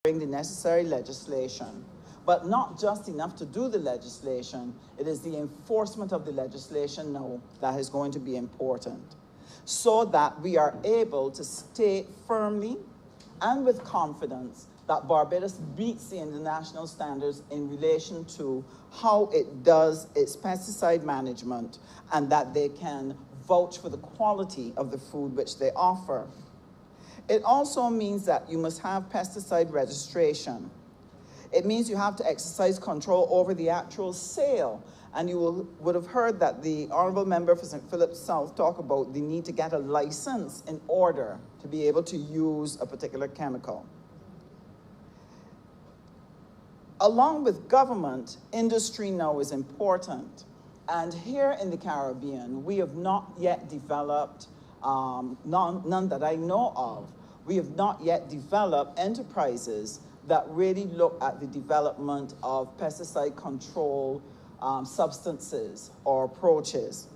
the necessary legislation. But not just enough to do the legislation, it is the enforcement of the legislation now that is going to be important, so that we are able to state firmly and with confidence that Barbados meets the international standards in relation to how it does its pesticide management, and that they can vouch for the quality of the food which they offer. It also means that you must have pesticide registration. It means you have to exercise control over the actual sale. And you would have heard that the Honourable Member for St. Philip South talk about the need to get a license in order to be able to use a particular chemical. Along with government, industry now is important. And here in the Caribbean, we have not yet developed, none that I know of, we have not yet developed enterprises that really look at the development of pesticide control substances or approaches.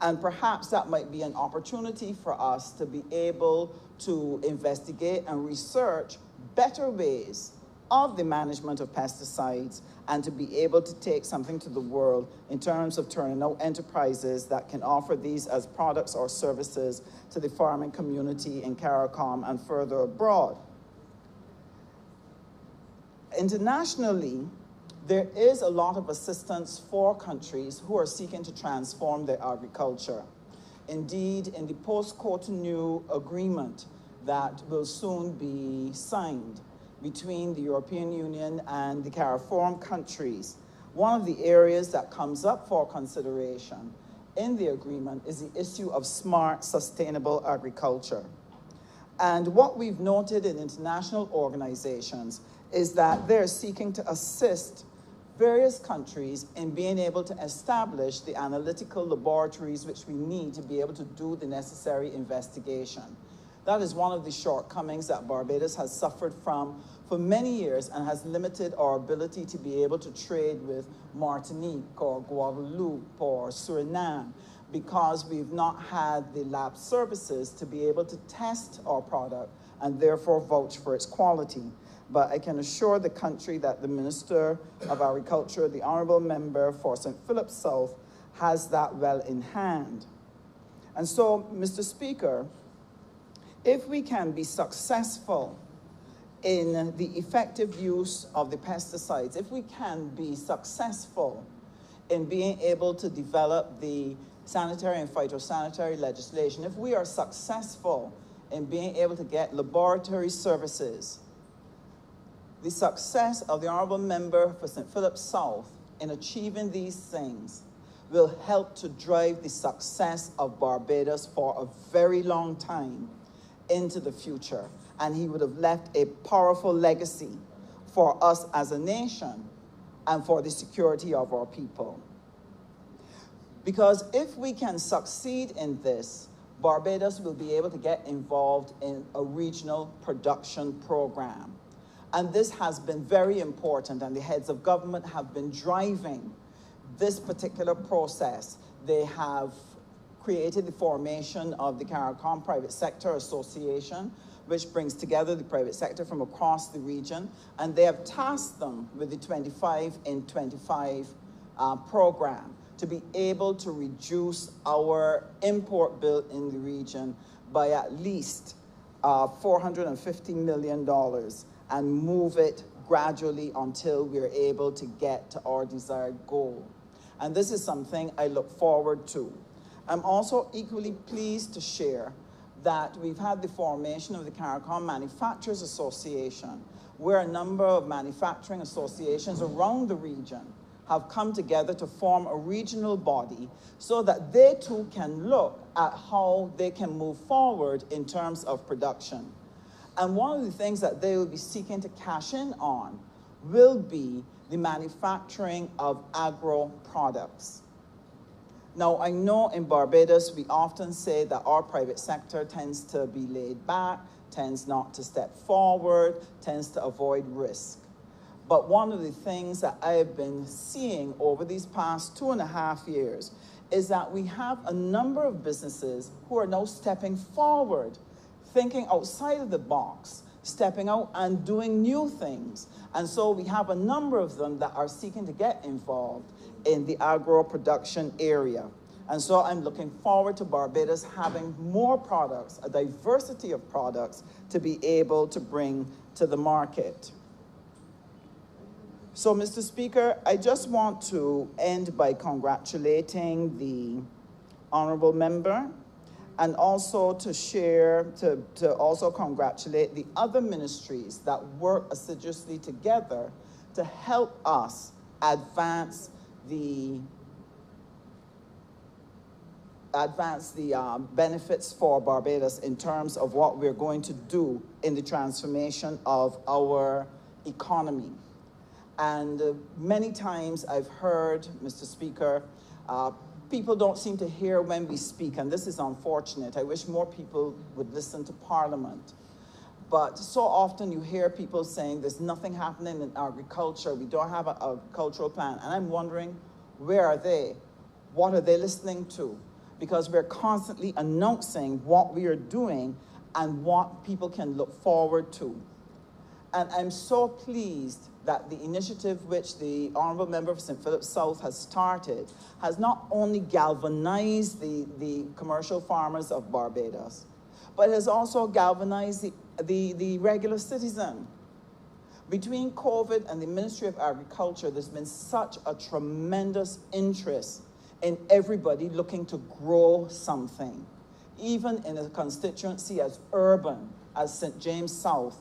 And perhaps that might be an opportunity for us to be able to investigate and research better ways of the management of pesticides, and to be able to take something to the world in terms of turning out enterprises that can offer these as products or services to the farming community in Caricom and further abroad. Internationally, there is a lot of assistance for countries who are seeking to transform their agriculture. Indeed, in the post-Cotonou agreement that will soon be signed between the European Union and the CARIFORUM countries, one of the areas that comes up for consideration in the agreement is the issue of smart, sustainable agriculture. And what we've noted in international organizations is that they're seeking to assist various countries in being able to establish the analytical laboratories which we need to be able to do the necessary investigation. That is one of the shortcomings that Barbados has suffered from for many years and has limited our ability to be able to trade with Martinique or Guadeloupe or Suriname, because we've not had the lab services to be able to test our product and therefore vouch for its quality. But I can assure the country that the Minister of Agriculture, the Honourable Member for St. Philip South, has that well in hand. And so, Mr. Speaker, if we can be successful in the effective use of the pesticides, if we can be successful in being able to develop the sanitary and phytosanitary legislation, if we are successful in being able to get laboratory services, the success of the Honourable Member for St. Philip South in achieving these things will help to drive the success of Barbados for a very long time into the future. And he would have left a powerful legacy for us as a nation and for the security of our people. Because if we can succeed in this, Barbados will be able to get involved in a regional production program. And this has been very important, and the heads of government have been driving this particular process. They have created the formation of the Caricom Private Sector Association, which brings together the private sector from across the region, and they have tasked them with the 25 in 25 program to be able to reduce our import bill in the region by at least $450 million and move it gradually until we're able to get to our desired goal. And this is something I look forward to. I'm also equally pleased to share that we've had the formation of the Caricom Manufacturers Association, where a number of manufacturing associations around the region have come together to form a regional body so that they too can look at how they can move forward in terms of production. And one of the things that they will be seeking to cash in on will be the manufacturing of agro products. Now, I know in Barbados, we often say that our private sector tends to be laid back, tends not to step forward, tends to avoid risk. But one of the things that I have been seeing over these past 2.5 years is that we have a number of businesses who are now stepping forward, thinking outside of the box, stepping out and doing new things. And so we have a number of them that are seeking to get involved in the agro production area. And so I'm looking forward to Barbados having more products, a diversity of products to be able to bring to the market. So, Mr. Speaker, I just want to end by congratulating the honorable member and also to also congratulate the other ministries that work assiduously together to help us advance the benefits for Barbados in terms of what we're going to do in the transformation of our economy. And many times I've heard, Mr. Speaker, people don't seem to hear when we speak, and this is unfortunate. I wish more people would listen to Parliament. But so often you hear people saying there's nothing happening in agriculture, we don't have an agricultural plan, and I'm wondering, where are they? What are they listening to? Because we're constantly announcing what we are doing and what people can look forward to. And I'm so pleased that the initiative which the Honourable Member for St. Philip South has started has not only galvanized the commercial farmers of Barbados, but has also galvanized the regular citizen. Between COVID and the Ministry of Agriculture, there's been such a tremendous interest in everybody looking to grow something. Even in a constituency as urban as St. James South,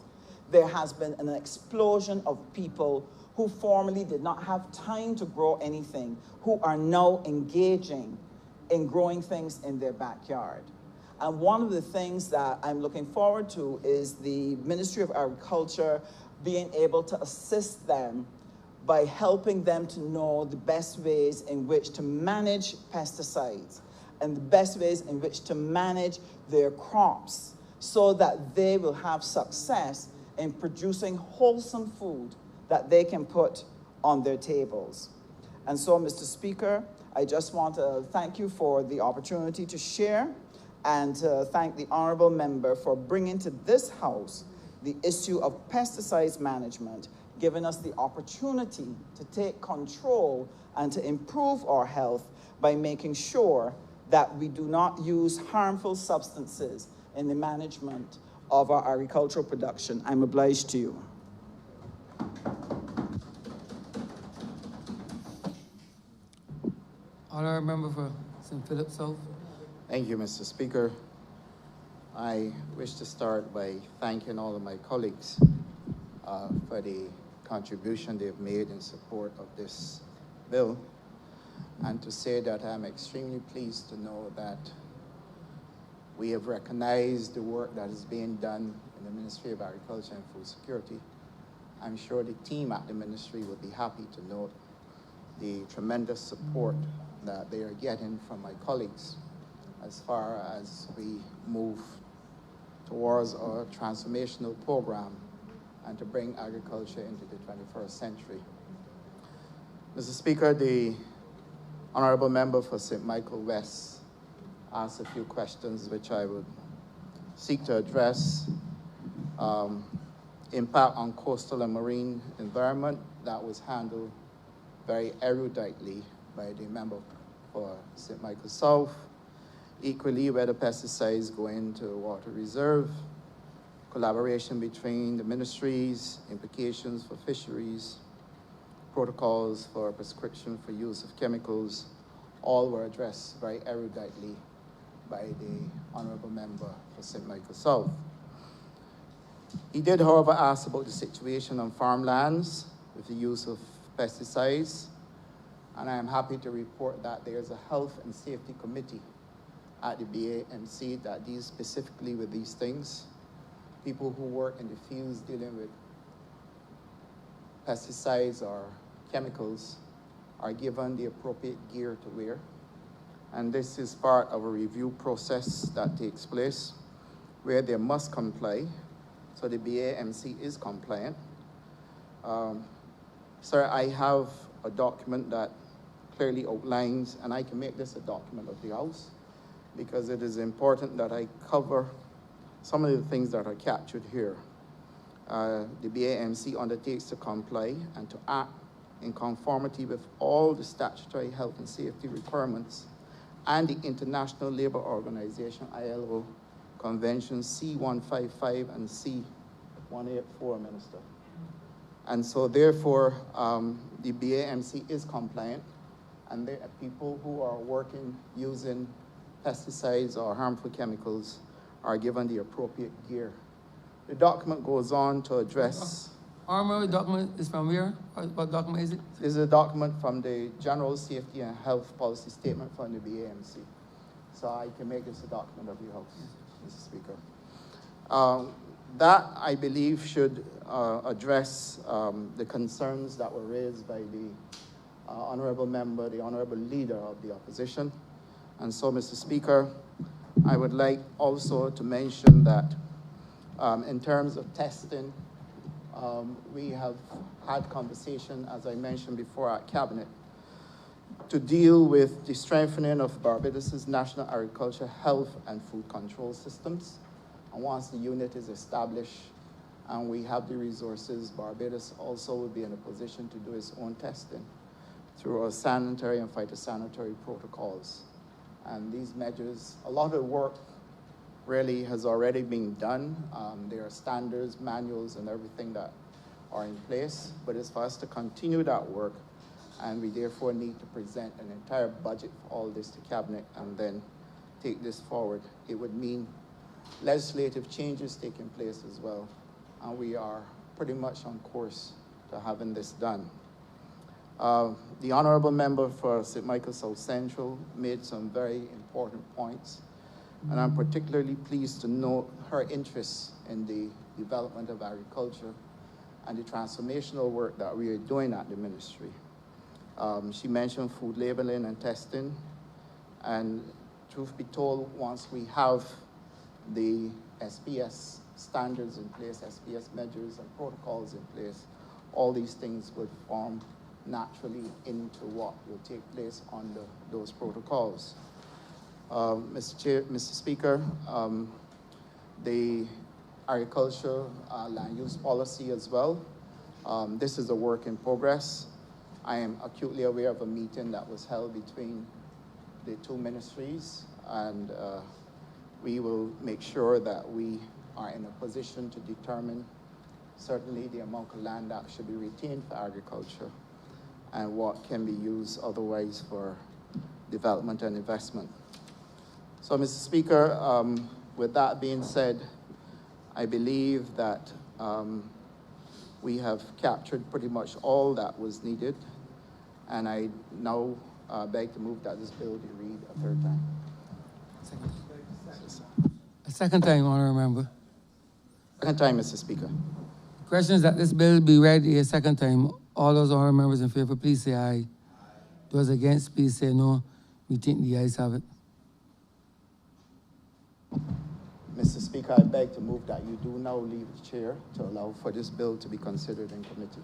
there has been an explosion of people who formerly did not have time to grow anything, who are now engaging in growing things in their backyard. And one of the things that I'm looking forward to is the Ministry of Agriculture being able to assist them by helping them to know the best ways in which to manage pesticides and the best ways in which to manage their crops so that they will have success in producing wholesome food that they can put on their tables. And so, Mr. Speaker, I just want to thank you for the opportunity to share and to thank the honourable member for bringing to this House the issue of pesticides management, giving us the opportunity to take control and to improve our health by making sure that we do not use harmful substances in the management of our agricultural production. I'm obliged to you. Honourable Member for St. Philip South. Thank you, Mr. Speaker. I wish to start by thanking all of my colleagues for the contribution they've made in support of this bill, and to say that I'm extremely pleased to know that we have recognized the work that is being done in the Ministry of Agriculture and Food Security. I'm sure the team at the ministry will be happy to note the tremendous support that they are getting from my colleagues as far as we move towards a transformational program and to bring agriculture into the 21st century. Mr. Speaker, the Honourable Member for St. Michael West asked a few questions which I would seek to address. Impact on coastal and marine environment, that was handled very eruditely by the member for St. Michael South. Equally, whether pesticides go into water reserve, collaboration between the ministries, implications for fisheries, protocols for prescription for use of chemicals, all were addressed very eruditely by the Honourable Member for St. Michael South. He did, however, ask about the situation on farmlands with the use of pesticides, and I am happy to report that there is a health and safety committee at the BAMC that deals specifically with these things. People who work in the fields dealing with pesticides or chemicals are given the appropriate gear to wear. And this is part of a review process that takes place where they must comply. So the BAMC is compliant. Sir, I have a document that clearly outlines, and I can make this a document of the House, because it is important that I cover some of the things that are captured here. the BAMC undertakes to comply and to act in conformity with all the statutory health and safety requirements and the International Labour Organization, ILO, Convention C-155 and C-184, Minister. And so therefore, the BAMC is compliant, and there are people who are working using pesticides or harmful chemicals are given the appropriate gear. The document goes on to address... Armor document is from where? What document is it? This is a document from the General Safety and Health Policy Statement from the BAMC. So I can make this a document of your house, Mr. Speaker. That, I believe, should address the concerns that were raised by the honorable member, the honorable leader of the opposition. And so, Mr. Speaker, I would like also to mention that in terms of testing, we have had conversation, as I mentioned before, at Cabinet, to deal with the strengthening of Barbados's national agriculture, health, and food control systems. And once the unit is established and we have the resources, Barbados also will be in a position to do its own testing through our sanitary and phytosanitary protocols. And these measures, a lot of work really has already been done. There are standards, manuals, and everything that are in place, but it's for us to continue that work, and we therefore need to present an entire budget for all this to Cabinet and then take this forward. It would mean legislative changes taking place as well, and we are pretty much on course to having this done. The honorable member for St. Michael South Central made some very important points, and I'm particularly pleased to note her interest in the development of agriculture and the transformational work that we are doing at the ministry. She mentioned food labeling and testing, and truth be told, once we have the SPS standards in place, SPS measures and protocols in place, all these things would form naturally into what will take place under those protocols. Mr. Speaker, the agriculture land use policy as well. This is a work in progress. I am acutely aware of a meeting that was held between the two ministries, and we will make sure that we are in a position to determine certainly the amount of land that should be retained for agriculture and what can be used otherwise for development and investment. So, Mr. Speaker, with that being said, I believe that we have captured pretty much all that was needed, and I now beg to move that this bill be read a third time. A second time, honorable member. Second time, Mr. Speaker. The question is that this bill be read a second time. All those honorable members in favor, please say aye. Those against, please say no. We think the ayes have it. Mr. Speaker, I beg to move that you do now leave the chair to allow for this bill to be considered in committee.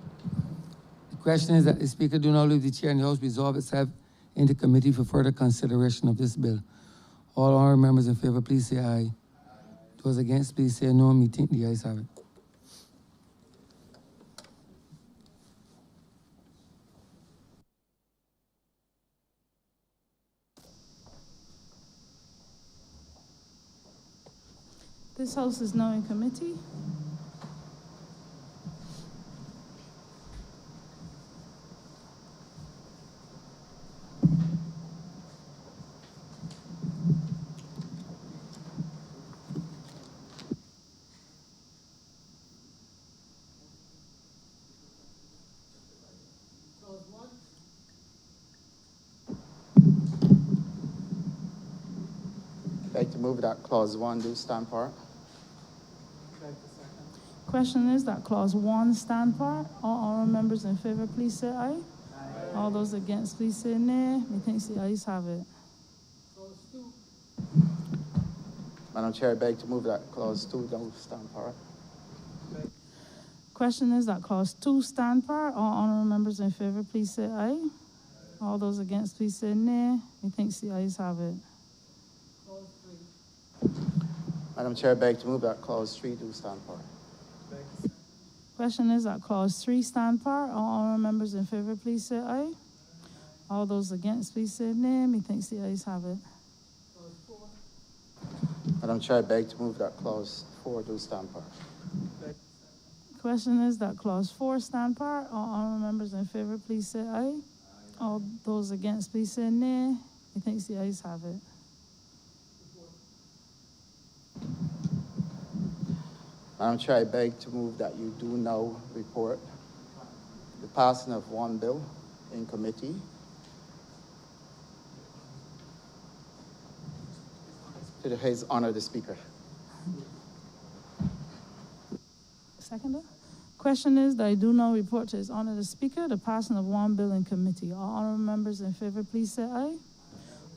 The question is that the Speaker do not leave the chair and the House resolve itself into committee for further consideration of this bill. All honorable members in favor, please say aye. Those against, please say no. We think the ayes have it. This House is now in committee. I'd like to move that clause 1 do stand part. Question is that clause 1 stand part. All honorable members in favor, please say aye. Aye. All those against, please say nay. Methinks the ayes have it. Madam Chair, I beg to move that clause 2 do stand part. Question is that clause 2 stand part. All honorable members in favor, please say aye. All those against, please say nay. Methinks the ayes have it. Madam Chair, I beg to move that clause 3 do stand part. Question is that clause 3 stand par. All honorable members in favor, please say aye. All those against, please say nay. Methinks the ayes have it. Madam Chair, I beg to move that clause 4 do stand par. Question is that clause 4 stand par. All honorable members in favor, please say aye. All those against, please say nay. Methinks the ayes have it. Madam Chair, I beg to move that you do now report the passing of one bill in committee. To His Honor the Speaker. Seconder. Question is that I do now report to His Honor the Speaker the passing of one bill in committee. All honorable members in favor, please say aye.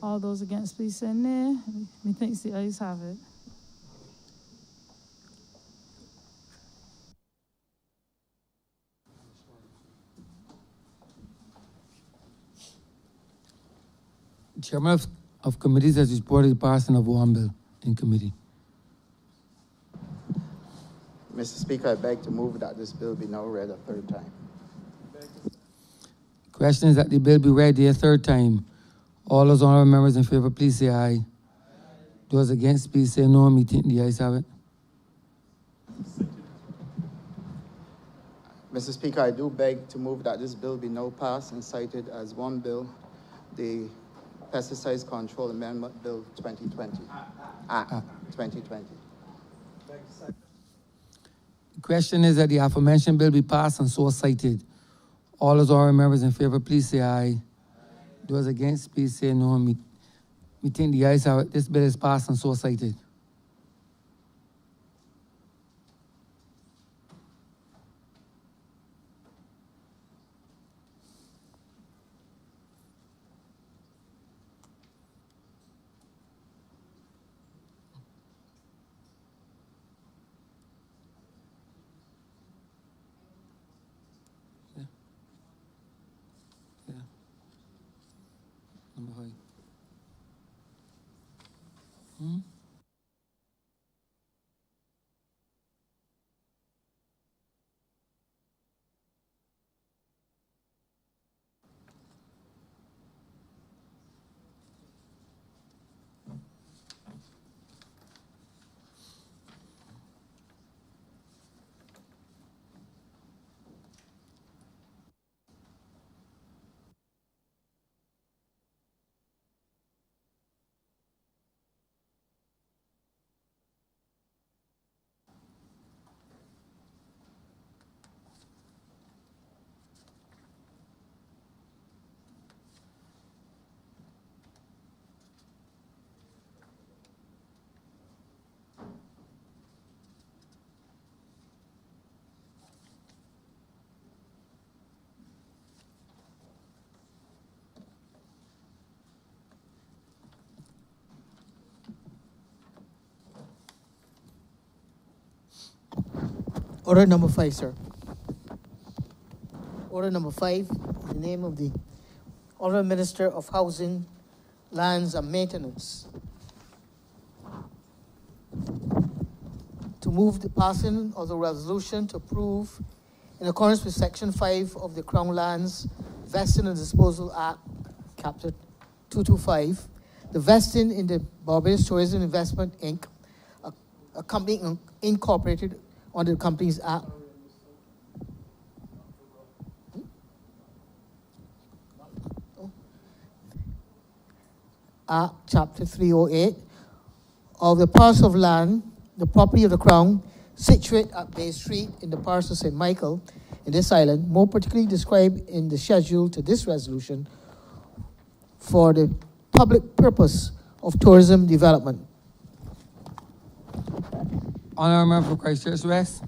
All those against, please say nay. Methinks the ayes have it. Chairman of committees has reported the passing of one bill in committee. Mr. Speaker, I beg to move that this bill be now read a third time. Question is that the bill be read a third time. All those honorable members in favor, please say aye. Those against, please say no. Me think the ayes have it. Mr. Speaker, I do beg to move that this bill be now passed and cited as one bill, the Pesticides Control Amendment Bill 2020. Act 2020. The question is that the aforementioned bill be passed and so cited. All those honorable members in favor, please say aye. Those against, please say no. Me think the ayes have it. This bill is passed and so cited. Number 5. Order number 5, sir. Order number 5, in the name of the Honorable Minister of Housing, Lands and Maintenance, to move the passing of the resolution to approve, in accordance with Section 5 of the Crown Lands Vesting and Disposal Act, Chapter 225, the vesting in the Barbados Tourism Investment, Inc., a company incorporated under the Companies Act. Act, Chapter 308, of the parcel of land, the property of the Crown, situate at Bay Street in the parish of St. Michael, in this island, more particularly described in the schedule to this resolution, for the public purpose of tourism development. Honourable Member for Christchurch West.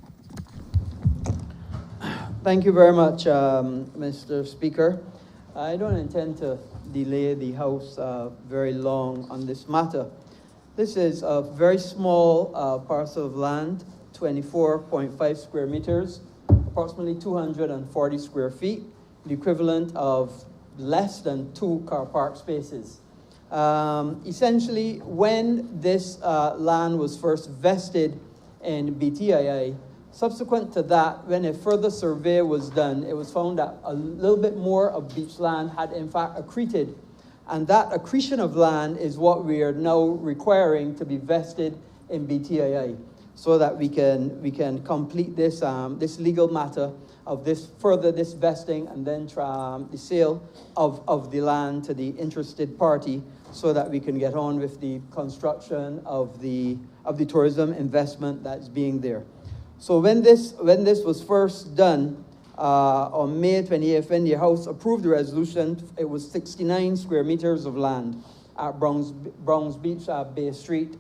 Thank you very much, Mr. Speaker. I don't intend to delay the House very long on this matter. This is a very small parcel of land, 24.5 square meters, approximately 240 square feet, the equivalent of less than 2 car park spaces. Essentially, when this land was first vested in BTII, Subsequent to that, when a further survey was done, it was found that a little bit more of beach land had in fact accreted. And that accretion of land is what we are now requiring to be vested in BTII, so that we can complete this, this legal matter of this vesting and then the sale of the land to the interested party, so that we can get on with the construction of the tourism investment that's being there. So when this was first done on May 28th, when the House approved the resolution, it was 69 square meters of land at Browns Beach, Bay Street,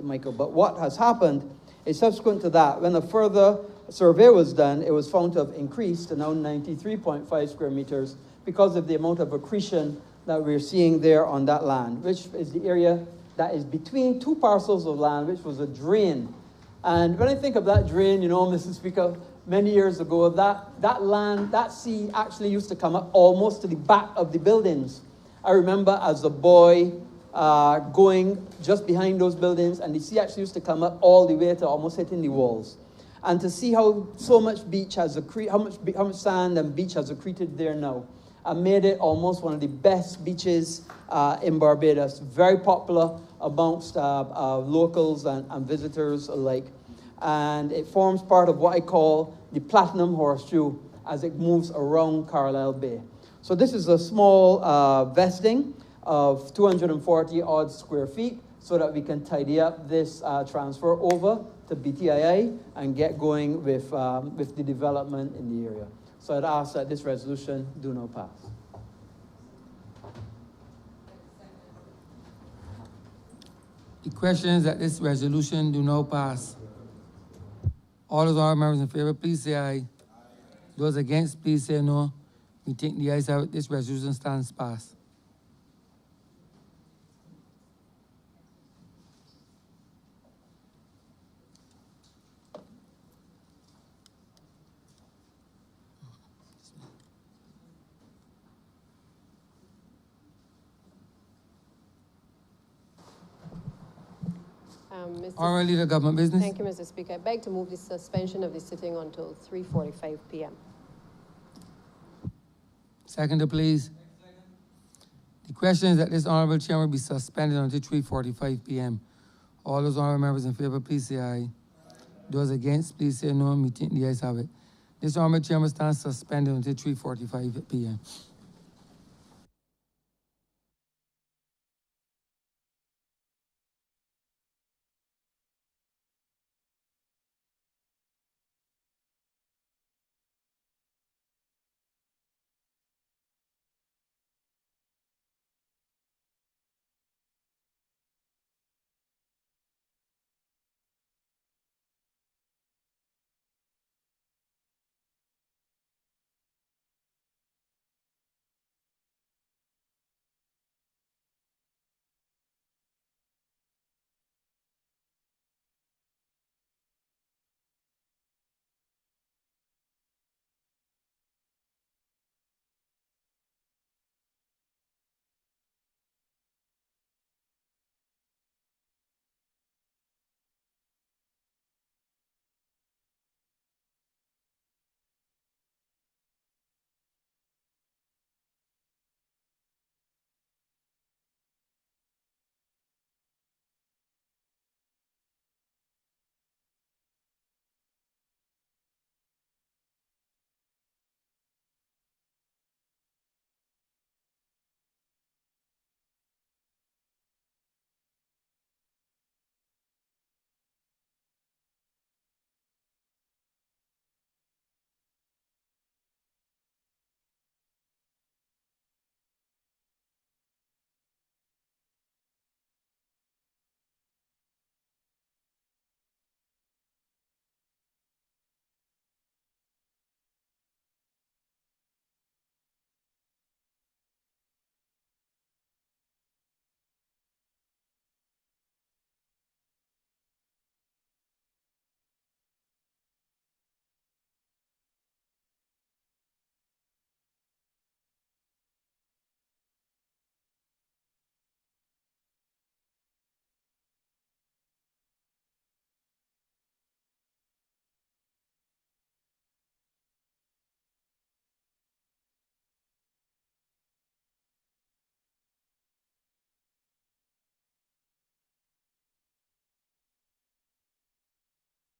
Michael. But what has happened is, subsequent to that, when a further survey was done, it was found to have increased to now 93.5 square meters because of the amount of accretion that we're seeing there on that land, which is the area that is between two parcels of land, which was a drain. And when I think of that drain, you know, Mr. Speaker, many years ago, that land, that sea actually used to come up almost to the back of the buildings. I remember as a boy going just behind those buildings, and the sea actually used to come up all the way to almost hitting the walls. And to see how so much beach has accreted, how much sand and beach has accreted there now, and made it almost one of the best beaches in Barbados. Very popular amongst locals and visitors alike. And it forms part of what I call the Platinum Horseshoe as it moves around Carlisle Bay. So this is a small vesting of 240 odd square feet, so that we can tidy up this transfer over to BTII and get going with the development in the area. So I'd ask that this resolution do not pass. The question is that this resolution do not pass. All those honorable members in favor, please say aye. Those against, please say no. We think the ayes have it. This resolution stands passed. Honorable Leader, Government Business. Thank you, Mr. Speaker. I beg to move the suspension of the sitting until 3:45 p.m. Seconder, please. The question is that this honorable chairman be suspended until 3:45 p.m. All those honorable members in favor, please say aye. Those against, please say no. Me think the ayes have it. This honorable chairman stands suspended until 3:45 p.m.